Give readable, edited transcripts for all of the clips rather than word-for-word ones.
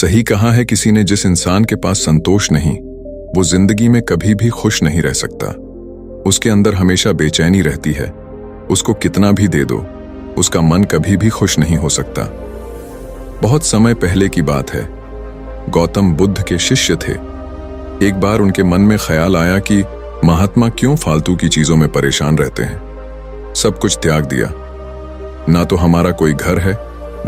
सही कहा है किसी ने, जिस इंसान के पास संतोष नहीं वो जिंदगी में कभी भी खुश नहीं रह सकता। उसके अंदर हमेशा बेचैनी रहती है। उसको कितना भी दे दो उसका मन कभी भी खुश नहीं हो सकता। बहुत समय पहले की बात है। गौतम बुद्ध के शिष्य थे। एक बार उनके मन में ख्याल आया कि महात्मा क्यों फालतू की चीजों में परेशान रहते हैं। सब कुछ त्याग दिया। ना तो हमारा कोई घर है,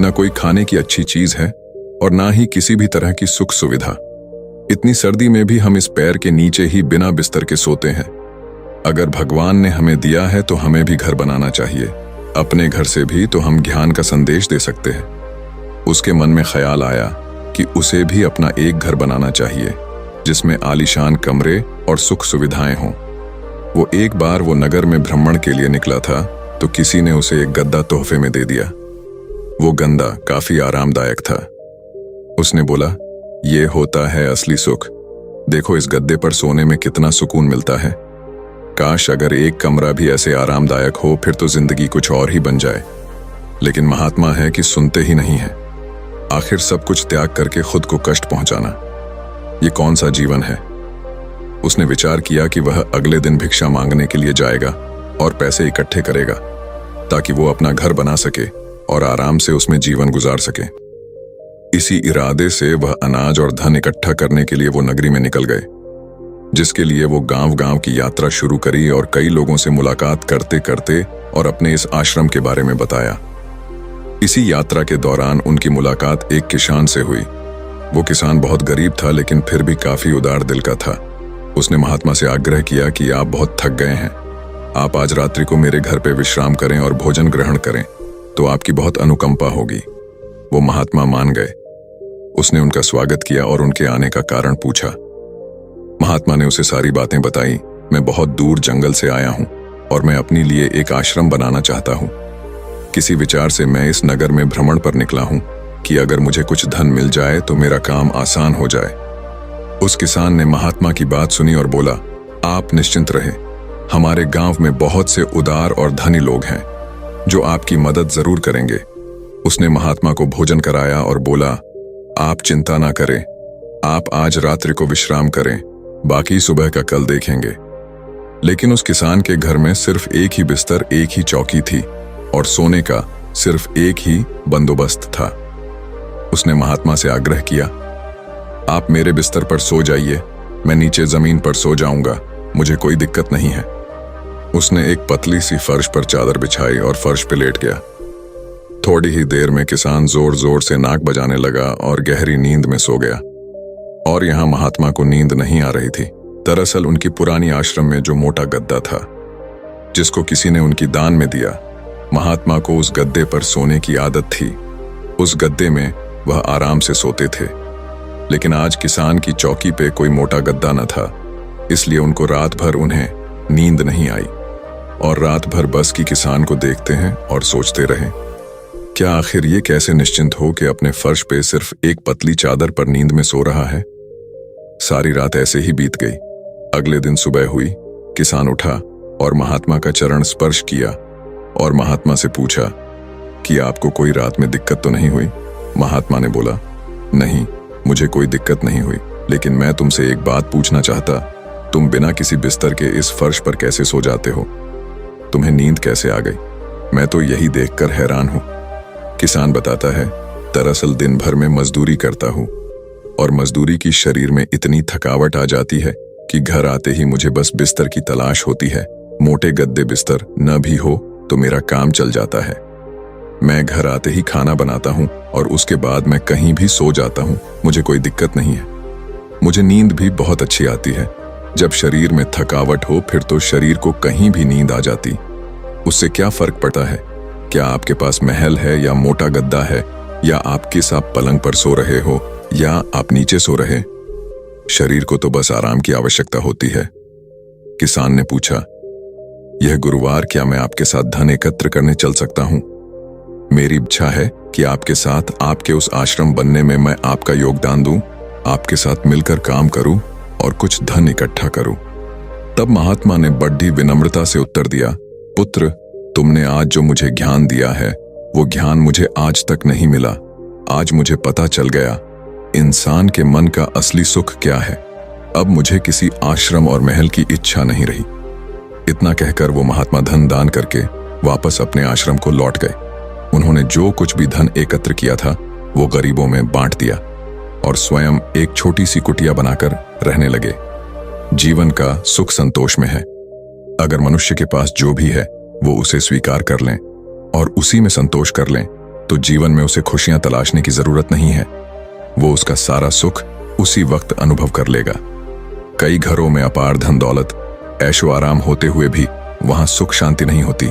ना कोई खाने की अच्छी चीज है और ना ही किसी भी तरह की सुख सुविधा। इतनी सर्दी में भी हम इस पैर के नीचे ही बिना बिस्तर के सोते हैं। अगर भगवान ने हमें दिया है तो हमें भी घर बनाना चाहिए। अपने घर से भी तो हम ज्ञान का संदेश दे सकते हैं। उसके मन में ख्याल आया कि उसे भी अपना एक घर बनाना चाहिए जिसमें आलीशान कमरे और सुख सुविधाएं हों। वो एक बार वो नगर में भ्रमण के लिए निकला था तो किसी ने उसे एक गद्दा तोहफे में दे दिया। वो गद्दा काफी आरामदायक था। उसने बोला, ये होता है असली सुख। देखो इस गद्दे पर सोने में कितना सुकून मिलता है। काश अगर एक कमरा भी ऐसे आरामदायक हो, फिर तो जिंदगी कुछ और ही बन जाए। लेकिन महात्मा है कि सुनते ही नहीं है। आखिर सब कुछ त्याग करके खुद को कष्ट पहुंचाना, ये कौन सा जीवन है। उसने विचार किया कि वह अगले दिन भिक्षा मांगने के लिए जाएगा और पैसे इकट्ठे करेगा ताकि वो अपना घर बना सके और आराम से उसमें जीवन गुजार सके। इसी इरादे से वह अनाज और धन इकट्ठा करने के लिए वो नगरी में निकल गए, जिसके लिए वो गांव-गांव की यात्रा शुरू करी और कई लोगों से मुलाकात करते करते और अपने इस आश्रम के बारे में बताया। इसी यात्रा के दौरान उनकी मुलाकात एक किसान से हुई। वो किसान बहुत गरीब था लेकिन फिर भी काफी उदार दिल का था। उसने महात्मा से आग्रह किया कि आप बहुत थक गए हैं, आप आज रात्रि को मेरे घर पे विश्राम करें और भोजन ग्रहण करें तो आपकी बहुत अनुकंपा होगी। वो महात्मा मान गए। उसने उनका स्वागत किया और उनके आने का कारण पूछा। महात्मा ने उसे सारी बातें बताई। मैं बहुत दूर जंगल से आया हूं और मैं अपने लिए एक आश्रम बनाना चाहता हूं। किसी विचार से मैं इस नगर में भ्रमण पर निकला हूं कि अगर मुझे कुछ धन मिल जाए तो मेरा काम आसान हो जाए। उस किसान ने महात्मा की बात सुनी और बोला, आप निश्चिंत रहे, हमारे गांव में बहुत से उदार और धनी लोग हैं जो आपकी मदद जरूर करेंगे। उसने महात्मा को भोजन कराया और बोला, आप चिंता ना करें, आप आज रात्रि को विश्राम करें, बाकी सुबह का कल देखेंगे। लेकिन उस किसान के घर में सिर्फ एक ही बिस्तर, एक ही चौकी थी और सोने का सिर्फ एक ही बंदोबस्त था। उसने महात्मा से आग्रह किया, आप मेरे बिस्तर पर सो जाइए, मैं नीचे जमीन पर सो जाऊंगा, मुझे कोई दिक्कत नहीं है। उसने एक पतली सी फर्श पर चादर बिछाई और फर्श पे लेट गया। थोड़ी ही देर में किसान जोर जोर से नाक बजाने लगा और गहरी नींद में सो गया। और यहाँ महात्मा को नींद नहीं आ रही थी। दरअसल उनकी पुरानी आश्रम में जो मोटा गद्दा था जिसको किसी ने उनकी दान में दिया, महात्मा को उस गद्दे पर सोने की आदत थी। उस गद्दे में वह आराम से सोते थे। लेकिन आज किसान की चौकी पे कोई मोटा गद्दा न था, इसलिए उनको रात भर उन्हें नींद नहीं आई और रात भर बस की किसान को देखते हैं और सोचते रहे, क्या आखिर ये कैसे निश्चिंत हो कि अपने फर्श पे सिर्फ एक पतली चादर पर नींद में सो रहा है। सारी रात ऐसे ही बीत गई। अगले दिन सुबह हुई। किसान उठा और महात्मा का चरण स्पर्श किया और महात्मा से पूछा कि आपको कोई रात में दिक्कत तो नहीं हुई। महात्मा ने बोला, नहीं, मुझे कोई दिक्कत नहीं हुई, लेकिन मैं तुमसे एक बात पूछना चाहता, तुम बिना किसी बिस्तर के इस फर्श पर कैसे सो जाते हो? तुम्हें नींद कैसे आ गई? मैं तो यही देखकर हैरान हूं। किसान बताता है, दरअसल दिन भर में मजदूरी करता हूं और मजदूरी की शरीर में इतनी थकावट आ जाती है कि घर आते ही मुझे बस बिस्तर की तलाश होती है। मोटे गद्दे बिस्तर न भी हो तो मेरा काम चल जाता है। मैं घर आते ही खाना बनाता हूं और उसके बाद मैं कहीं भी सो जाता हूं, मुझे कोई दिक्कत नहीं है। मुझे नींद भी बहुत अच्छी आती है। जब शरीर में थकावट हो फिर तो शरीर को कहीं भी नींद आ जाती। उससे क्या फर्क पड़ता है क्या आपके पास महल है या मोटा गद्दा है, या आप किस आप पलंग पर सो रहे हो या आप नीचे सो रहे। शरीर को तो बस आराम की आवश्यकता होती है। किसान ने पूछा, यह गुरुवार क्या मैं आपके साथ धन एकत्र करने चल सकता हूं? मेरी इच्छा है कि आपके साथ आपके उस आश्रम बनने में मैं आपका योगदान दूं, आपके साथ मिलकर काम करूं और कुछ धन इकट्ठा करूं। तब महात्मा ने बड़ी विनम्रता से उत्तर दिया, पुत्र, तुमने आज जो मुझे ज्ञान दिया है वो ज्ञान मुझे आज तक नहीं मिला। आज मुझे पता चल गया इंसान के मन का असली सुख क्या है। अब मुझे किसी आश्रम और महल की इच्छा नहीं रही। इतना कहकर वो महात्मा धन दान करके वापस अपने आश्रम को लौट गए। उन्होंने जो कुछ भी धन एकत्र किया था वो गरीबों में बांट दिया और स्वयं एक छोटी सी कुटिया बनाकर रहने लगे। जीवन का सुख संतोष में है। अगर मनुष्य के पास जो भी है वो उसे स्वीकार कर लें और उसी में संतोष कर लें तो जीवन में उसे खुशियां तलाशने की जरूरत नहीं है। वो उसका सारा सुख उसी वक्त अनुभव कर लेगा। कई घरों में अपार धन दौलत ऐशो आराम होते हुए भी वहां सुख शांति नहीं होती,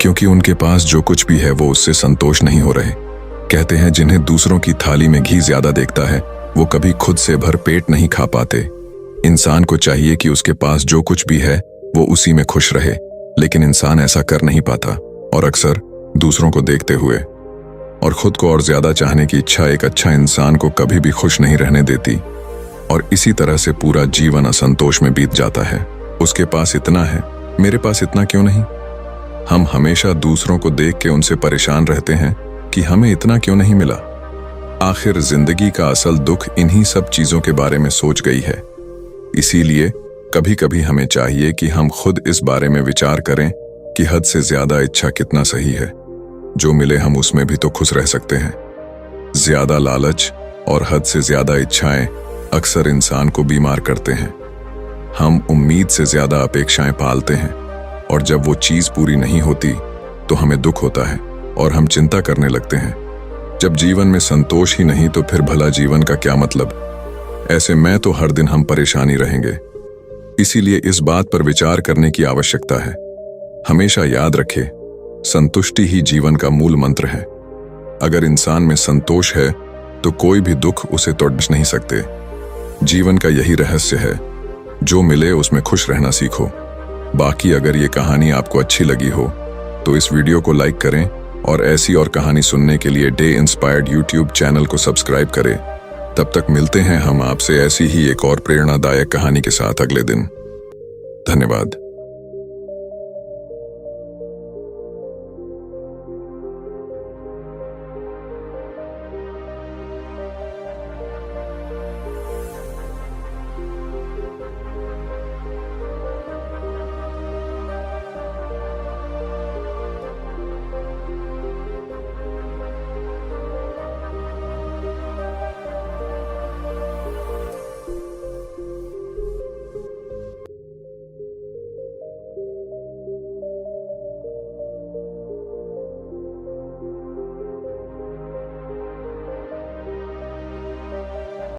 क्योंकि उनके पास जो कुछ भी है वो उससे संतोष नहीं हो रहे। कहते हैं जिन्हें दूसरों की थाली में घी ज्यादा देखता है वो कभी खुद से भर पेट नहीं खा पाते। इंसान को चाहिए कि उसके पास जो कुछ भी है वो उसी में खुश रहे, लेकिन इंसान ऐसा कर नहीं पाता और अक्सर दूसरों को देखते हुए और खुद को और ज्यादा चाहने की इच्छा एक अच्छा इंसान को कभी भी खुश नहीं रहने देती और इसी तरह से पूरा जीवन असंतोष में बीत जाता है। उसके पास इतना है, मेरे पास इतना क्यों नहीं। हम हमेशा दूसरों को देख के उनसे परेशान रहते हैं कि हमें इतना क्यों नहीं मिला। आखिर जिंदगी का असल दुख इन्हीं सब चीजों के बारे में सोच गई है। इसीलिए कभी कभी हमें चाहिए कि हम खुद इस बारे में विचार करें कि हद से ज्यादा इच्छा कितना सही है। जो मिले हम उसमें भी तो खुश रह सकते हैं। ज्यादा लालच और हद से ज्यादा इच्छाएं अक्सर इंसान को बीमार करते हैं। हम उम्मीद से ज्यादा अपेक्षाएं पालते हैं और जब वो चीज पूरी नहीं होती तो हमें दुख होता है और हम चिंता करने लगते हैं। जब जीवन में संतोष ही नहीं तो फिर भला जीवन का क्या मतलब। ऐसे में तो हर दिन हम परेशानी रहेंगे। इसीलिए इस बात पर विचार करने की आवश्यकता है। हमेशा याद रखें, संतुष्टि ही जीवन का मूल मंत्र है। अगर इंसान में संतोष है तो कोई भी दुख उसे तोड़ नहीं सकते। जीवन का यही रहस्य है, जो मिले उसमें खुश रहना सीखो। बाकी अगर ये कहानी आपको अच्छी लगी हो तो इस वीडियो को लाइक करें और ऐसी और कहानी सुनने के लिए डे इंस्पायर्ड यूट्यूब चैनल को सब्सक्राइब करें। तब तक मिलते हैं हम आपसे ऐसी ही एक और प्रेरणादायक कहानी के साथ अगले दिन। धन्यवाद।